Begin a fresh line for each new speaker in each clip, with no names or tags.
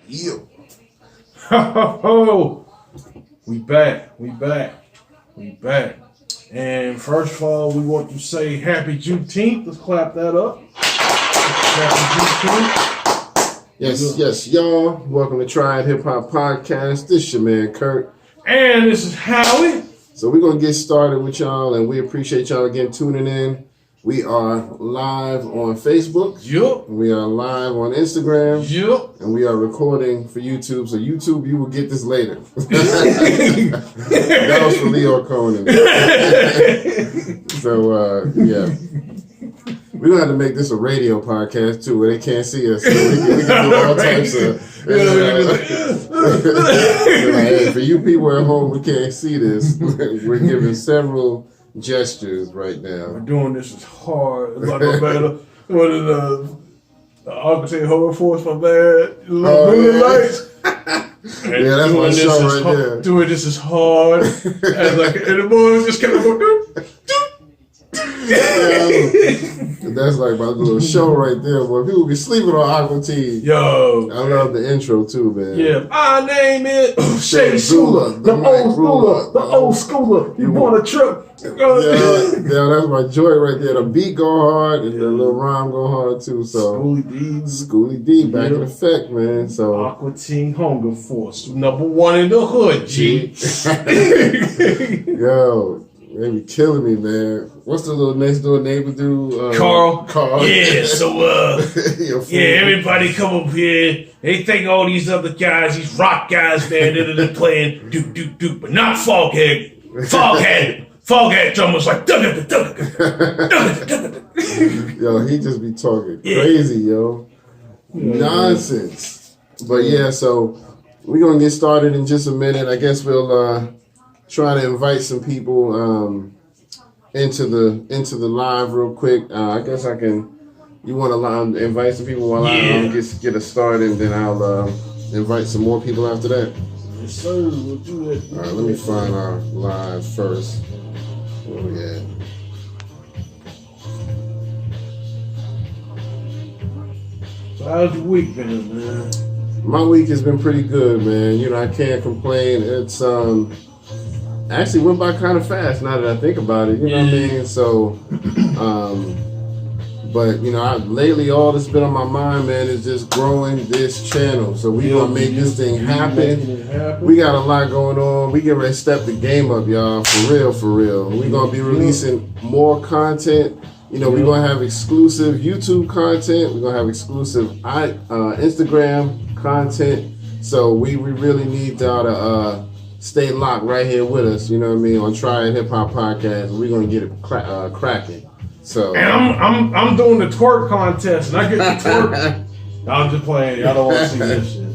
Yeah.
We back. And first of all, we want to say Happy Juneteenth. Let's clap that up. Happy Juneteenth.
Yes, y'all. Welcome to Triad Hip Hop Podcast. This is your man, Kurt.
And this is Howie.
So we're going to get started with y'all, and we appreciate y'all again tuning in. We are live on Facebook.
Yup.
We are live on Instagram.
Yup.
And we are recording for YouTube. So YouTube, you will get this later. That was for Leo Conan. So, yeah. We're going to have to make this a radio podcast, too, where they can't see us. So we can do all types of... Hey, for you people at home who can't see this, we're giving several gestures right now.
We're doing this as hard. It's like no matter what is the Architect Horror Force, my bad. Little lights.
Yeah, that's my show right there.
Doing this as hard as like, and the boys just kept going.
That's like my little show right there, boy. People be sleeping on Aqua Teen.
Yo.
I love the intro too, man.
Yeah. My name is Shay Schooler, the old schooler. You want a trip?
Yeah, that's my joy right there. The beat go hard and the little rhyme go hard too. So Schooly D back in effect, man. So
Aqua Teen Hunger Force, #1 in the hood, G.
Yo. They be killing me, man. What's the little next door neighbor dude?
Carl.
Yeah,
so everybody come up here. They think all these other guys, these rock guys, man, they're playing do, but not Foghead. Foghead drummers like
Yo, he just be talking crazy, yo. Nonsense. But yeah, so we're gonna get started in just a minute. I guess we'll try to invite some people into the live real quick. I guess I can. You want to invite some people while I get us started, and then I'll invite some more people after that.
Yes, sir. We'll do that.
All right, let me find our live first. Where we at?
So how's your week been, man?
My week has been pretty good, man. You know, I can't complain. It's actually went by kind of fast now that I think about it. You know what I mean? So, but you know, lately all that's been on my mind, man, is just growing this channel. So we gonna make this thing happen. We got a lot going on. We get ready to step the game up, y'all. For real. We gonna be releasing more content. You know, we're gonna have exclusive YouTube content. We're gonna have exclusive Instagram content. So we really need y'all to stay locked right here with us, you know what I mean, on Triad Hip Hop Podcast. We're gonna get it cracking. So,
and I'm doing the twerk contest, and I get the twerk. I'm just playing. Y'all don't want to see this shit.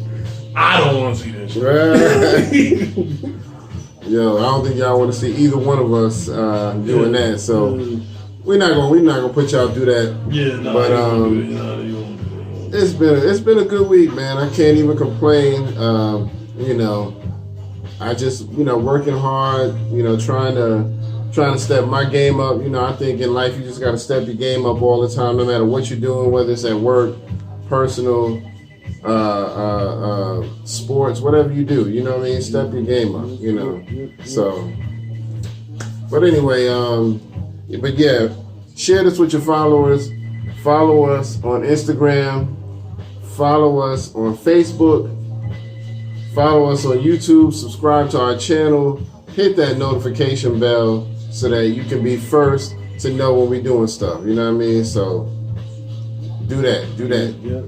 I don't want to see this shit.
Yo, I don't think y'all want to see either one of us doing that. So we're not gonna put y'all through that.
Yeah, no.
But it's been a good week, man. I can't even complain. You know. I just, you know, working hard, you know, trying to step my game up. You know, I think in life you just got to step your game up all the time, no matter what you're doing, whether it's at work, personal, sports, whatever you do. You know what I mean? Step your game up, you know. So, but anyway, but yeah, share this with your followers. Follow us on Instagram. Follow us on Facebook. Follow us on YouTube, subscribe to our channel, hit that notification bell so that you can be first to know when we're doing stuff, you know what I mean? So do that.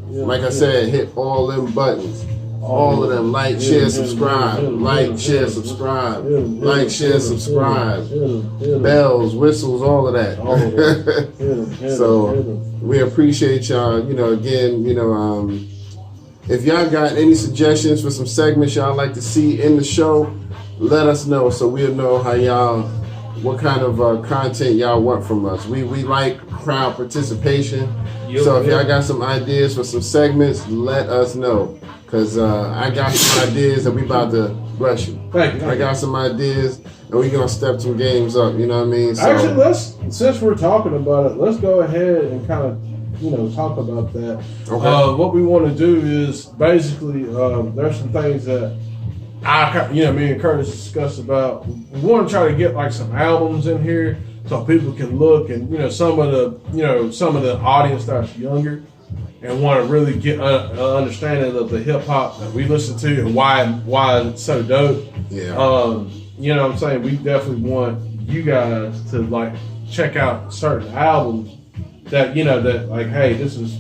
Like I said, hit all them buttons. All of them. Like, share, subscribe. Like, share, subscribe. Like, share, subscribe. Bells, whistles, all of that. So we appreciate y'all. You know, again, you know, if y'all got any suggestions for some segments y'all like to see in the show, let us know so we'll know what kind of content y'all want from us. We like crowd participation. So if y'all got some ideas for some segments, let us know. Because I got some ideas that we about to, bless you.
Thank you.
I got some ideas and we going to step some games up, you know what I mean? So,
actually, since we're talking about it, let's go ahead and kind of
talk about that.
Okay.
What we want to do is basically there's some things that me and Curtis discussed about. We want to try to get like some albums in here so people can look, and some of the audience that's younger and want to really get an understanding of the hip hop that we listen to and why it's so dope.
Yeah.
You know what I'm saying? We definitely want you guys to like check out certain albums that that like, hey, this is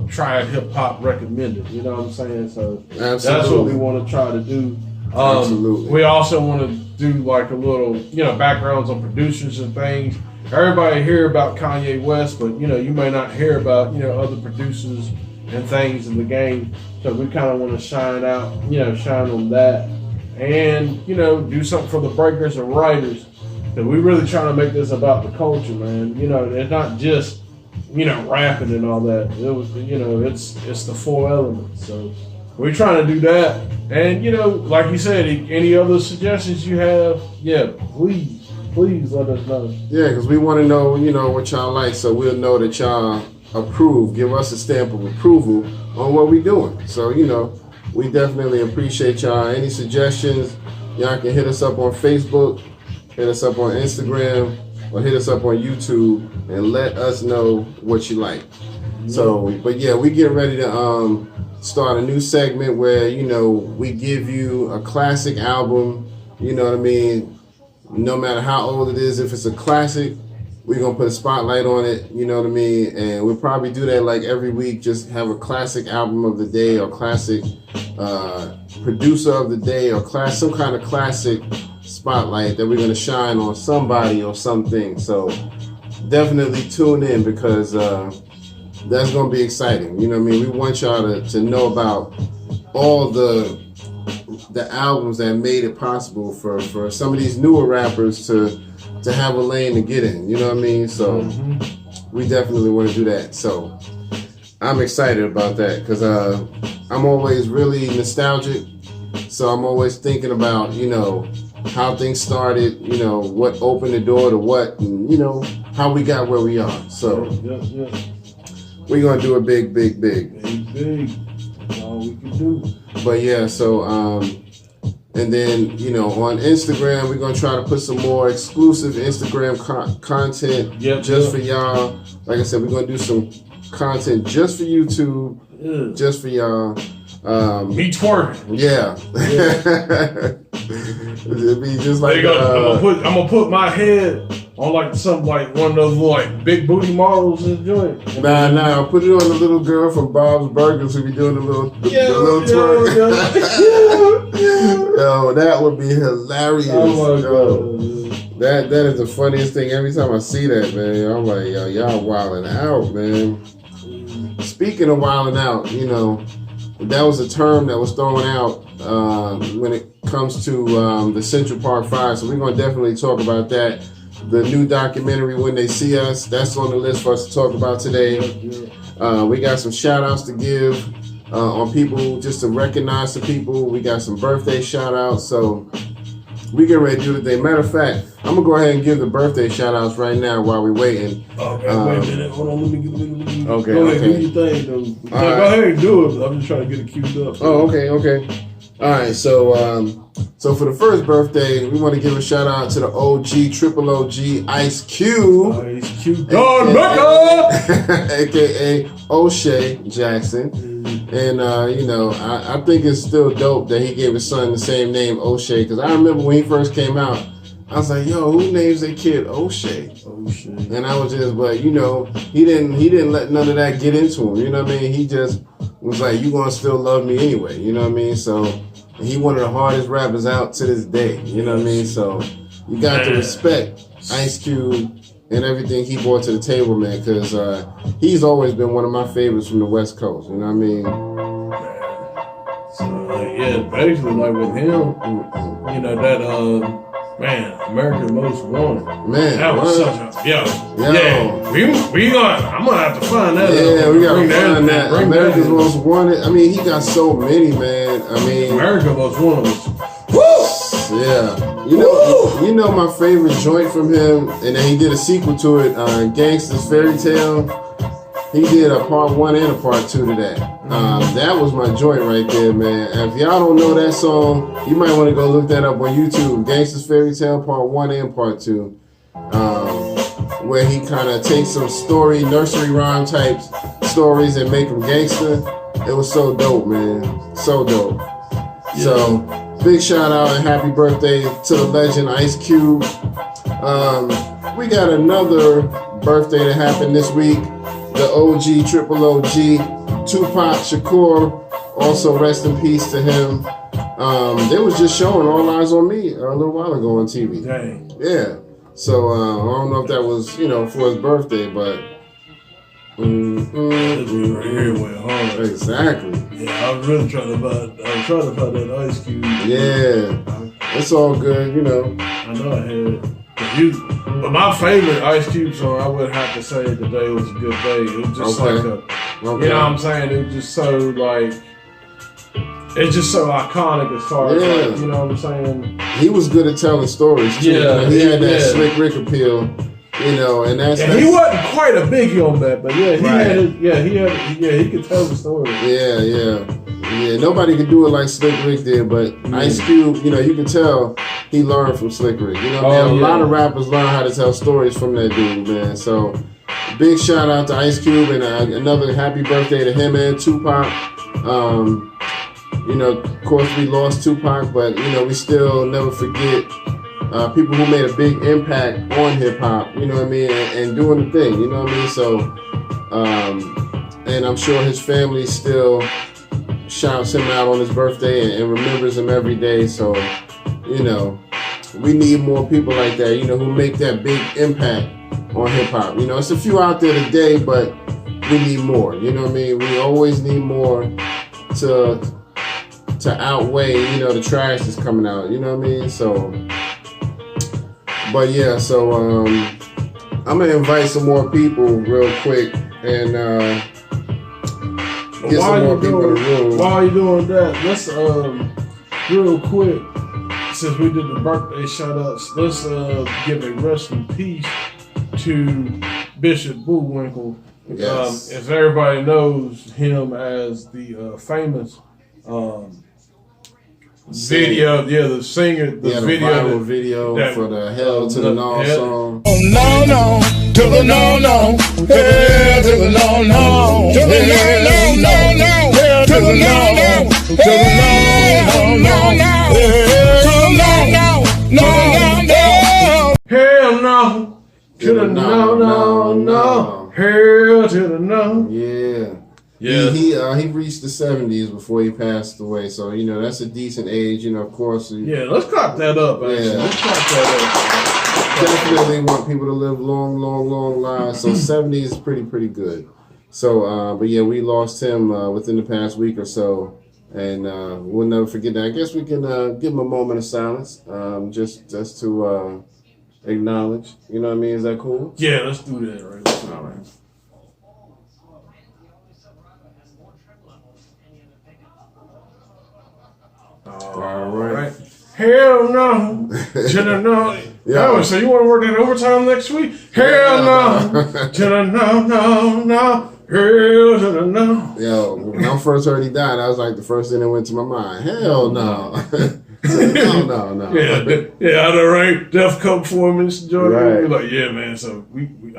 Triad Hip Hop recommended. You know what I'm saying? So
Absolutely.
That's what we want to try to do.
Absolutely.
We also want to do like a little backgrounds on producers and things. Everybody hear about Kanye West, but you may not hear about other producers and things in the game. So we kind of want to shine on that, and do something for the breakers and writers. That we really trying to make this about the culture, man. It's not just rapping and all that. It was it's the four elements. So we're trying to do that, and like you said, any other suggestions you have, please let us know.
Yeah, because we want to know, what y'all like, so we'll know that y'all approve. Give us a stamp of approval on what we're doing. So, we definitely appreciate y'all. Any suggestions, y'all can hit us up on Facebook, hit us up on Instagram, or hit us up on YouTube, and let us know what you like. So, but yeah, we get ready to start a new segment where, we give you a classic album, you know what I mean? No matter how old it is, if it's a classic, we're going to put a spotlight on it, you know what I mean? And we'll probably do that like every week, just have a classic album of the day or classic producer of the day or some kind of classic spotlight that we're going to shine on somebody or something. So definitely tune in because that's going to be exciting. You know what I mean? We want y'all to know about all the albums that made it possible for some of these newer rappers to have a lane to get in, you know what I mean? So we definitely want to do that. So I'm excited about that because I'm always really nostalgic. So I'm always thinking about, how things started, what opened the door to what, and, how we got where we are. So we're going to do a big.
Big. That's all we can do.
But yeah, so and then on Instagram we're gonna try to put some more exclusive Instagram content just for y'all. Like I said, we're gonna do some content just for YouTube, just for y'all.
Me twerking.
Yeah. It'd be just like
I'm gonna put my head on like one of those like big booty models in the joint.
Nah. Put it on the little girl from Bob's Burgers who be doing the little twerk. Yo, that would be hilarious.
Oh my God.
That is the funniest thing. Every time I see that, man, I'm like, yo, y'all wilding out, man. Speaking of wilding out, that was a term that was thrown out when it comes to the Central Park Fire. So we're going to definitely talk about that. The new documentary, When They See Us, that's on the list for us to talk about today. We got some shout outs to give on people, just to recognize some people. We got some birthday shout outs. So we get ready to do the thing. Matter of fact, I'm going to go ahead and give the birthday shout outs right now while we're waiting.
Okay, wait a minute. Hold on. Let me
Okay.
Go ahead, do your thing, though. Go ahead and do it. I'm just trying to get it queued up.
Oh, okay. All right, so for the first birthday, we want to give a shout out to the OG, triple OG, Ice Cube.
Ice Cube. Don Mecca!
AKA O'Shea Jackson. And, I think it's still dope that he gave his son the same name, O'Shea, because I remember when he first came out, I was like, yo, who names their kid O'Shea? And I was just, but, he didn't let none of that get into him, you know what I mean? He just was like, you gonna still love me anyway, you know what I mean? So he one of the hardest rappers out to this day, you know what I mean? So you got to respect Ice Cube and everything he brought to the table, man, because he's always been one of my favorites from the West Coast, you know what I mean?
So, basically, like with him, America's Most Wanted.
Man,
that was such a I'm gonna have to find that.
Yeah, we gotta find that. America's Most Wanted. I mean, he got so many, man. I mean,
America's Most Wanted.
Woo! Yeah, you know my favorite joint from him, and then he did a sequel to it, Gangsta's Fairy Tale. He did a part 1 and a part 2 to that. That was my joint right there, man. If y'all don't know that song, you might want to go look that up on YouTube. Gangsta's Fairy Tale part 1 and part 2. Where he kind of takes some nursery rhyme type stories and make them gangster. It was so dope, man. So dope. Yeah. So, big shout out and happy birthday to the legend Ice Cube. We got another birthday that happened this week. The OG, Triple OG, Tupac Shakur. Also, rest in peace to him. They was just showing All Eyes on Me a little while ago on TV.
Dang.
Yeah. So, I don't know if that was, for his birthday, but... Exactly.
Yeah, I was really trying to find that Ice Cube.
Yeah. It's all good,
I know I had it. But my favorite Ice Cube song, I would have to say Today Was a Good Day. It was just like you know what I'm saying? It was just so like, it's just so iconic as far as like, you know what I'm saying?
He was good at telling stories too.
Yeah,
he had that Slick Rick appeal, and that's
he wasn't quite a biggie on that, but he could tell the story.
Yeah. Nobody could do it like Slick Rick did, but Ice Cube, you can tell he learned from Slick Rick. A lot of rappers learn how to tell stories from that dude, man. So big shout out to Ice Cube and another happy birthday to him and Tupac. Of course we lost Tupac, but we still never forget people who made a big impact on hip hop. You know what I mean, and doing the thing. You know what I mean. So, and I'm sure his family still shouts him out on his birthday and remembers him every day. So, we need more people like that, who make that big impact on hip hop. It's a few out there today, but we need more. You know what I mean? We always need more to outweigh, the trash that's coming out. You know what I mean? So, but yeah, so I'm gonna invite some more people real quick and get some more people in the room.
While you're doing that, let's real quick, since we did the birthday shout outs, let's give a rest in peace to Bishop Bullwinkle.
Yes.
As everybody knows him as the famous video, the singer, the
viral video for the Hell to the No song.
Oh no no, to the no no, hell to the no no, to the no no no, hell to the no no, to the no no no, to the no no no,
hell no, to the no no no, hell to the no.
Yeah.
Yeah,
he reached the 70s before he passed away, so that's a decent age. Of course.
Let's clap that up. Actually.
Yeah,
let's clap that up.
Definitely want people to live long lives. So 70 is pretty good. So, but yeah, we lost him within the past week or so, and we'll never forget that. I guess we can give him a moment of silence, just to acknowledge. You know what I mean? Is that cool?
Yeah, let's do that. Right. All right.
All right.
Hell no. Shoulda known. Oh, so you want to work that overtime next week? Hell no. Shoulda no. Hell to the no.
Yo, when I first heard he died, that was like the first thing that went to my mind. Hell no. No.
Yeah, I know, right? Def Cup performance, Jordan.
Right.
You're like, yeah, man. So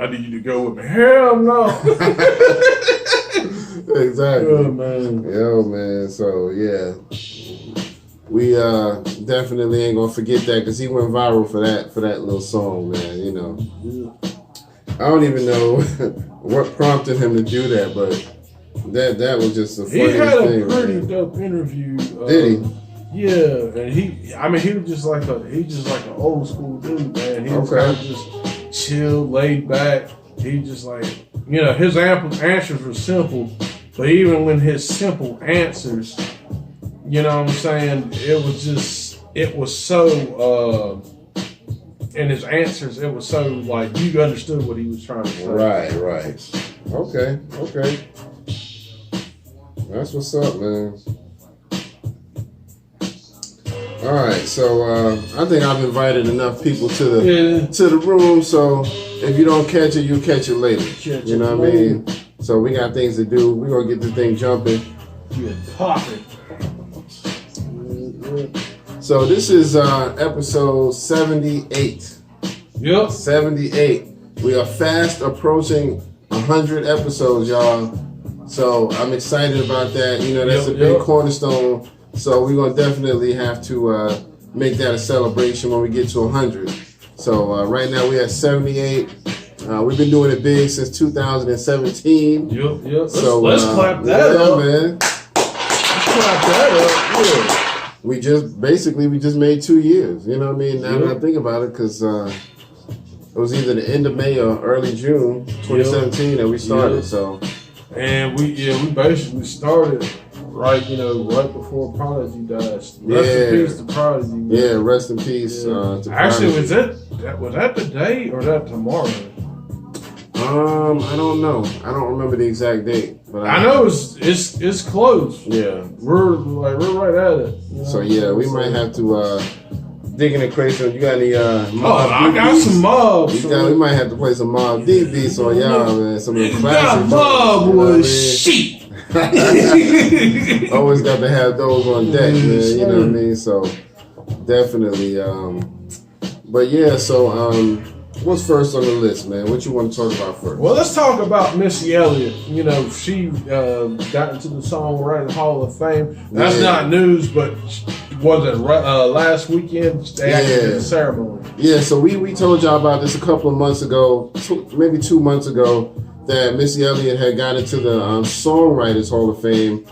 I need you to go with me. Hell no.
Exactly.
Oh, man.
Yo, man. So yeah. We definitely ain't gonna forget that because he went viral for that little song, man. I don't even know what prompted him to do that, but that was just a funny thing.
He had a pretty dope interview.
Did he?
Yeah, and he was just like an old school dude, man. He was kind of just chill, laid back. He just like, his answers were simple, but even when his simple answers, you know what I'm saying? It was so, in his answers, it was so like you understood what he was trying to say.
Right. Okay. That's what's up, man. All right, so I think I've invited enough people to the room. So if you don't catch it, you'll catch it later. You know what I mean? So we got things to do. We're gonna get this thing jumping.
Yeah, popping.
So this is episode 78.
Yep.
78. We are fast approaching 100 episodes, y'all. So I'm excited about that. You know, that's a big cornerstone. So we're gonna definitely have to make that a celebration when we get to 100. So right now we're at 78. We've been doing it big since 2017.
Yep.
So
let's clap that up,
man.
Let's clap that up. Yeah.
We just made 2 years. You know what I mean? Now that I think about it, because it was either the end of May or early June 2017 that we started. So,
and we basically started right before Prodigy died. Rest in peace to Prodigy. Man.
Yeah, rest in peace. To
Actually,
Prodigy.
was that today or that tomorrow?
I don't know. I don't remember the exact date, but
I know it's close.
Yeah,
we're right at it. You know?
So we might have to dig in the crates. You got any
I got some mobs.
We might have to play some Mob Deep beats on y'all, man. Some of the classic
Mob was shit.
Always got to have those on deck, man. You know what I mean? So definitely. But yeah, so what's first on the list, man? What you want to talk about first?
Well, let's talk about Missy Elliott. You know, she got into the Songwriting Hall of Fame. That's not news, but was it last weekend? They actually did the ceremony. Yeah, so we told y'all about this a couple of months ago, maybe 2 months ago, that Missy Elliott had got into the Songwriters Hall of Fame.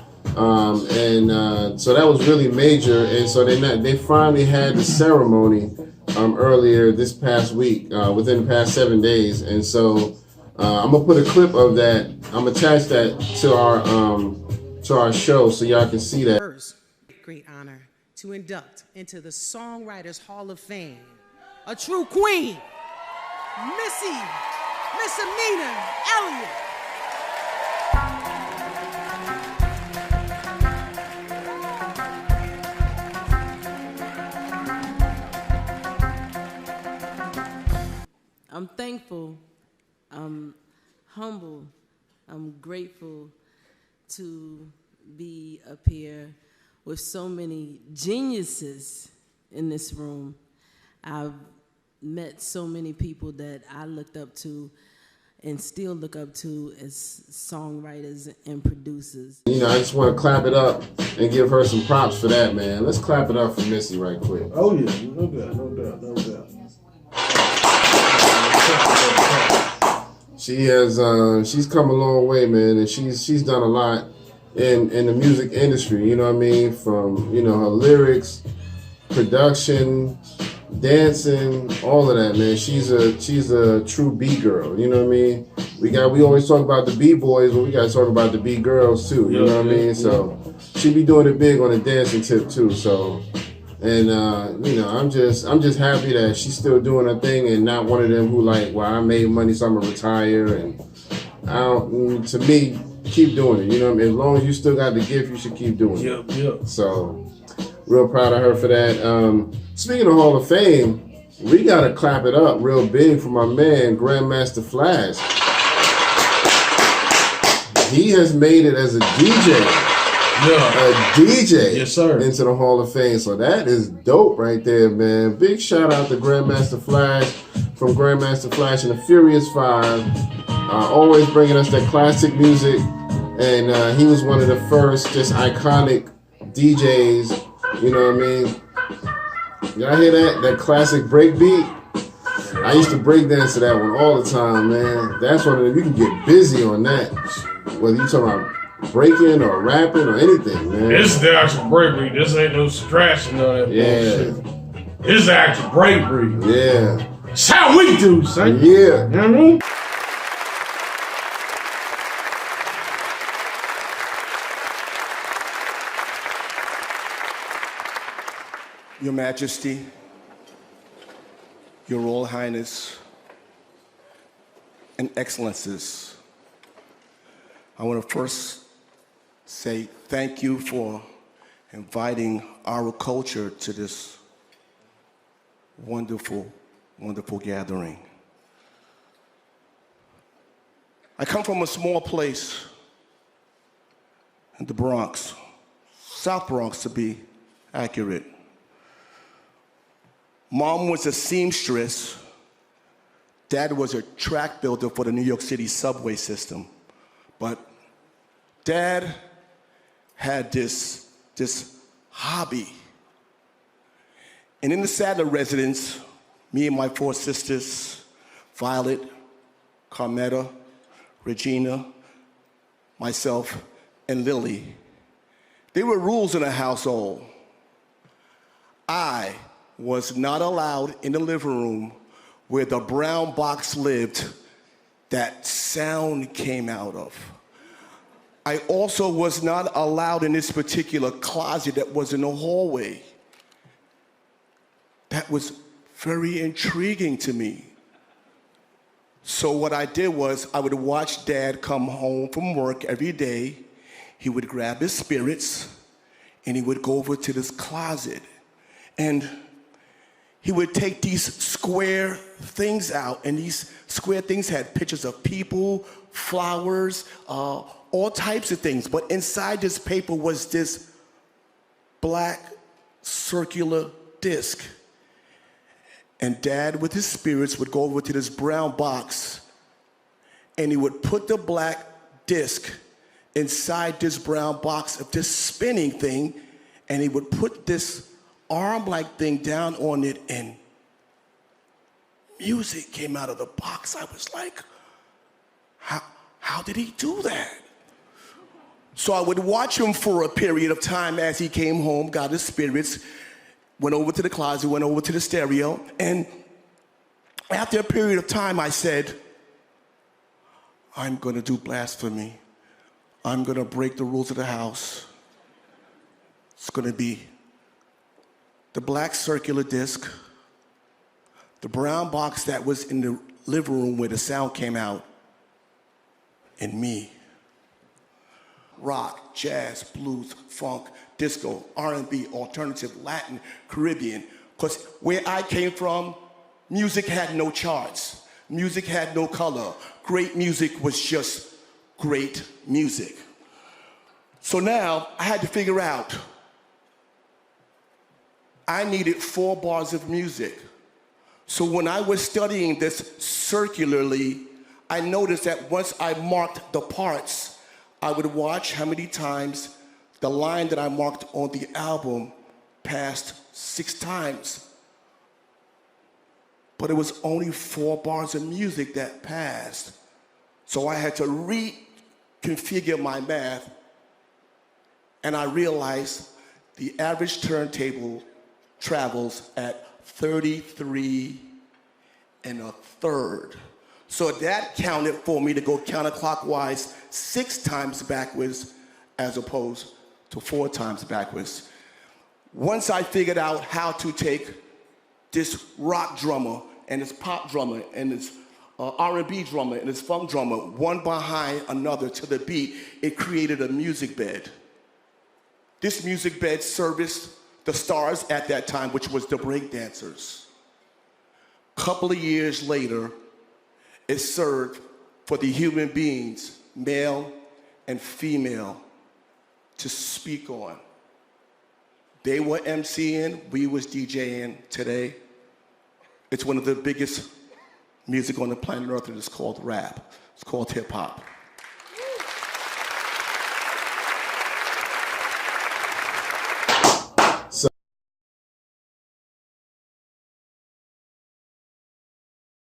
So that was really major. And so they finally had the ceremony earlier this past week, within the past 7 days. And so I'm gonna put a clip of that. I'm gonna attach that to our show so y'all can see that.
First, great honor to induct into the Songwriters Hall of Fame a true queen, Missy, Misdemeanor Elliott. I'm thankful, I'm humble, I'm grateful to be up here with so many geniuses in this room. I've met so many people that I looked up to and still look up to as songwriters and producers.
You know, I just want to clap it up and give her some props for that, man. Let's clap it up for Missy right quick.
Oh yeah, no doubt.
She has she's come a long way, man, and she's done a lot in the music industry, you know what I mean? From, her lyrics, production, dancing, all of that, man. She's a true B-girl, you know what I mean? We always talk about the B-boys, but we gotta talk about the B-girls too, you know what I mean? So she be doing it big on the dancing tip too, so. And I'm just happy that she's still doing her thing and not one of them who I made money, so I'm gonna retire. And to me, keep doing it. You know what I mean? As long as you still got the gift, you should keep doing it.
Yep.
So, real proud of her for that. Speaking of Hall of Fame, we gotta clap it up real big for my man, Grandmaster Flash. He has made it as a DJ. A DJ into the Hall of Fame. So that is dope right there, man. Big shout out to Grandmaster Flash from Grandmaster Flash and the Furious Five. Always bringing us that classic music. And he was one of the first just iconic DJs. You know what I mean? Y'all hear that? That classic break beat? I used to break dance to that one all the time, man. That's one of them. You can get busy on that. Whether you talking about breaking or rapping or anything, man.
This is the actual break. This ain't no scratching on that bullshit. This is the actual break.
Yeah.
That's how we do, son.
Yeah.
You know what I mean?
Your Majesty, Your Royal Highness, and Excellencies, I want to first say thank you for inviting our culture to this wonderful, wonderful gathering. I come from a small place in the Bronx, South Bronx to be accurate. Mom was a seamstress. Dad was a track builder for the New York City subway system. But Dad had this hobby. And in the Sadler residence, me and my 4 sisters, Violet, Carmetta, Regina, myself, and Lily, there were rules in the household. I was not allowed in the living room where the brown box lived that sound came out of. I also was not allowed in this particular closet that was in the hallway. That was very intriguing to me. So what I did was I would watch Dad come home from work every day. He would grab his spirits and he would go over to this closet and he would take these square things out, and these square things had pictures of people, flowers, all types of things. But inside this paper was this black circular disc. And Dad, with his spirits, would go over to this brown box, and he would put the black disc inside this brown box of this spinning thing, and he would put this arm-like thing down on it, and music came out of the box. I was like, how did he do that? So I would watch him for a period of time as he came home, got his spirits, went over to the closet, went over to the stereo, and after a period of time, I said, I'm gonna do blasphemy. I'm gonna break the rules of the house. It's gonna be the black circular disc, the brown box that was in the living room where the sound came out, and me. Rock, jazz, blues, funk, disco, R&B, alternative, Latin, Caribbean. Because where I came from, music had no charts. Music had no color. Great music was just great music. So now I had to figure out, I needed 4 bars of music. So when I was studying this circularly, I noticed that once I marked the parts, I would watch how many times the line that I marked on the album passed 6 times. But it was only 4 bars of music that passed. So I had to reconfigure my math, and I realized the average turntable travels at 33 1/3. So that counted for me to go counterclockwise 6 times backwards as opposed to 4 times backwards. Once I figured out how to take this rock drummer and this pop drummer and this R&B drummer and this funk drummer, one behind another to the beat, it created a music bed. This music bed serviced the stars at that time, which was the break dancers. Couple of years later, it served for the human beings, male and female, to speak on. They were MCing, we was DJing. Today, it's one of the biggest music on the planet Earth, and it's called rap. It's called hip hop.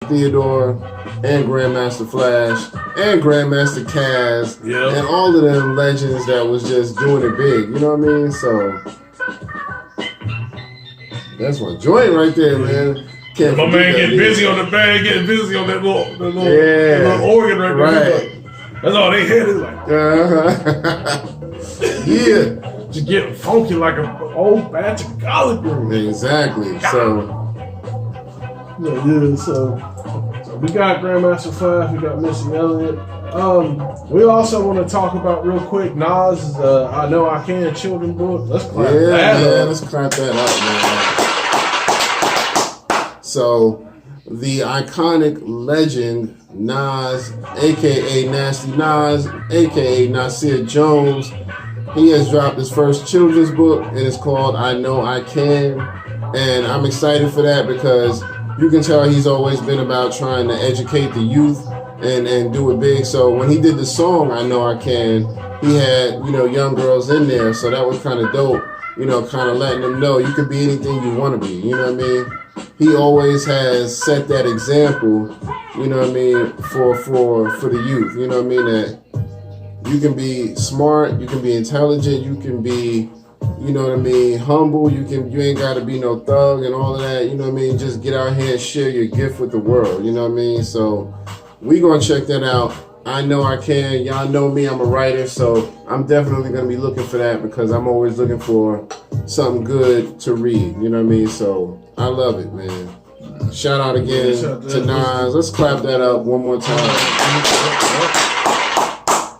Theodore and Grandmaster Flash and Grandmaster Kaz and all of them legends that was just doing it big, you know what I mean? So that's one joint right there, man.
My man getting busy on the bag, getting busy on that little organ right there. That's all they hit is like.
Yeah.
Just getting funky like an old batch of collard greens.
Exactly. So
we got Grandmaster Flash, we got Missy Elliott. We also want to talk about real quick Nas' I Know I Can children book. Let's clap that up.
Let's clap that up, man. So the iconic legend Nas, aka Nasty Nas, aka Nasir Jones. He has dropped his first children's book, and it's called I Know I Can. And I'm excited for that because you can tell he's always been about trying to educate the youth and do it big. So when he did the song I Know I Can, he had, young girls in there. So that was kind of dope, kind of letting them know you could be anything you want to be, you know what I mean? He always has set that example, for the youth, that you can be smart, you can be intelligent, you can be, humble, you ain't gotta be no thug and all of that, just get out here and share your gift with the world, so we gonna check that out. I Know I Can. Y'all know me, I'm a writer, so I'm definitely gonna be looking for that because I'm always looking for something good to read, so I love it, man. Shout out again to Nas. Let's clap that up one more time.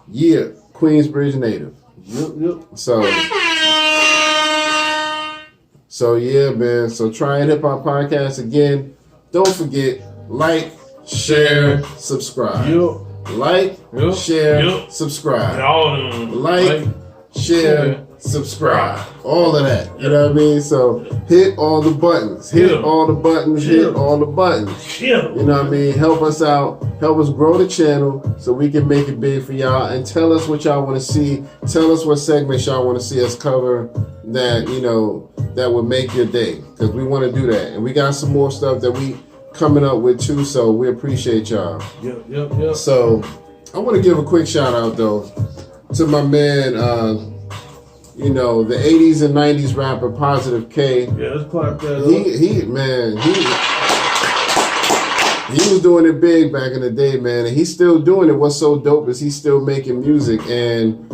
Yeah, Queensbridge native.
Yep.
So yeah, man. So Triad Hip Hop Podcast again. Don't forget, like, share, subscribe.
Yep.
Like, share, subscribe. Like, share, subscribe. All of that. You know what I mean? So hit all the buttons. Hit all the buttons. Hit all the buttons. You know what I mean? Help us out. Help us grow the channel so we can make it big for y'all. And tell us what y'all want to see. Tell us what segments y'all want to see us cover that, that would make your day. Because we want to do that. And we got some more stuff that we coming up with too. So we appreciate y'all.
Yep.
So I want to give a quick shout out though to my man, the 80s and 90s rapper Positive K.
Yeah, let's clap that up.
He was doing it big back in the day, man, and he's still doing it. What's so dope is he's still making music, and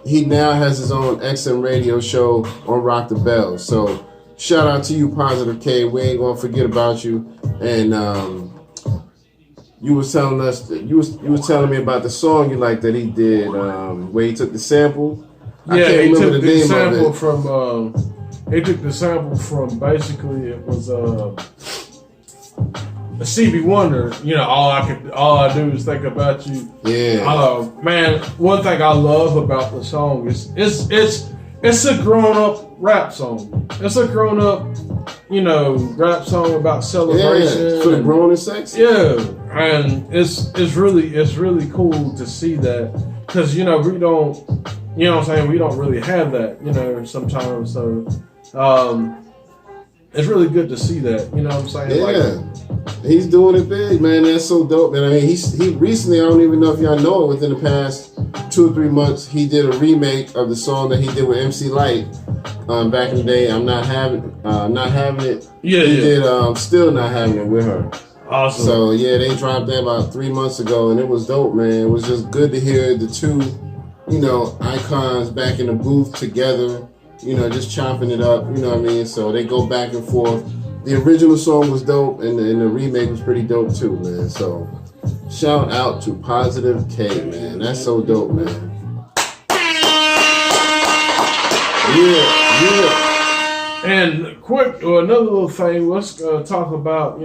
he now has his own XM radio show on Rock the Bell. So shout out to you, Positive K. We ain't gonna forget about you. And you was telling us you was telling me about the song you like that he did, where he took the sample.
Yeah, he took the sample from. He took the sample from basically it was a CB Wonder. All I do is think about you.
Yeah.
Man, one thing I love about the song is it's a grown up rap song. It's a grown up, rap song about celebration.
Yeah, for the grown and sexy.
Yeah, and it's really cool to see that because we don't. You know what I'm saying? We don't really have that, sometimes. So it's really good to see that. You know what I'm saying?
Yeah. He's doing it big, man. That's so dope, man. I mean, he recently, I don't even know if y'all know it, within the past 2 or 3 months, he did a remake of the song that he did with MC Lyte back in the day. I'm not having it.
Yeah,
he did Still Not Having It with her.
Awesome.
So yeah, they dropped that about 3 months ago, and it was dope, man. It was just good to hear the two, icons back in the booth together, just chopping it up, you know what I mean? So they go back and forth. The original song was dope, and the remake was pretty dope too, man. So shout out to Positive K, man. That's so dope, man. Yeah.
And quick, another little thing, let's talk about,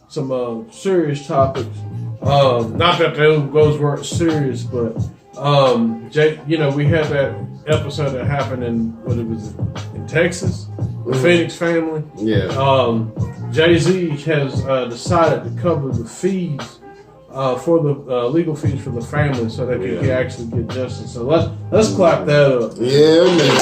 some serious topics. Not that those weren't serious, but we had that episode that happened in Texas, the Phoenix family.
Yeah.
Jay-Z has decided to cover the fees for the legal fees for the family, so that they can actually get justice. So let's clap that up.
Yeah, man.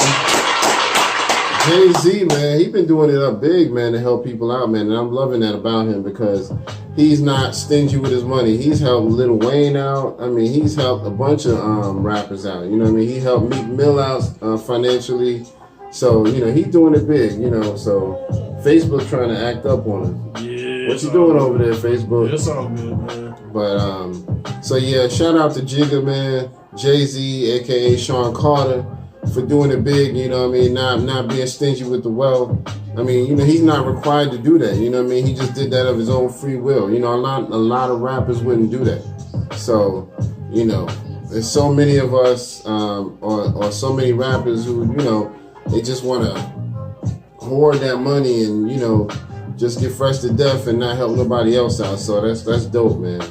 Jay-Z, man, he been doing it up big, man, to help people out, man, and I'm loving that about him because he's not stingy with his money. He's helped Lil Wayne out. I mean, he's helped a bunch of rappers out. You know what I mean? He helped Meek Mill out financially. So, he's doing it big, So Facebook's trying to act up on him.
Yeah.
What you doing over there, Facebook?
It's all good, man.
But, so yeah, shout out to Jigga, man. Jay-Z, a.k.a. Sean Carter, for doing it big, not being stingy with the wealth. I mean, he's not required to do that, He just did that of his own free will. A lot of rappers wouldn't do that. So, there's so many of us, or so many rappers who, they just want to hoard that money and, just get fresh to death and not help nobody else out. So that's dope, man.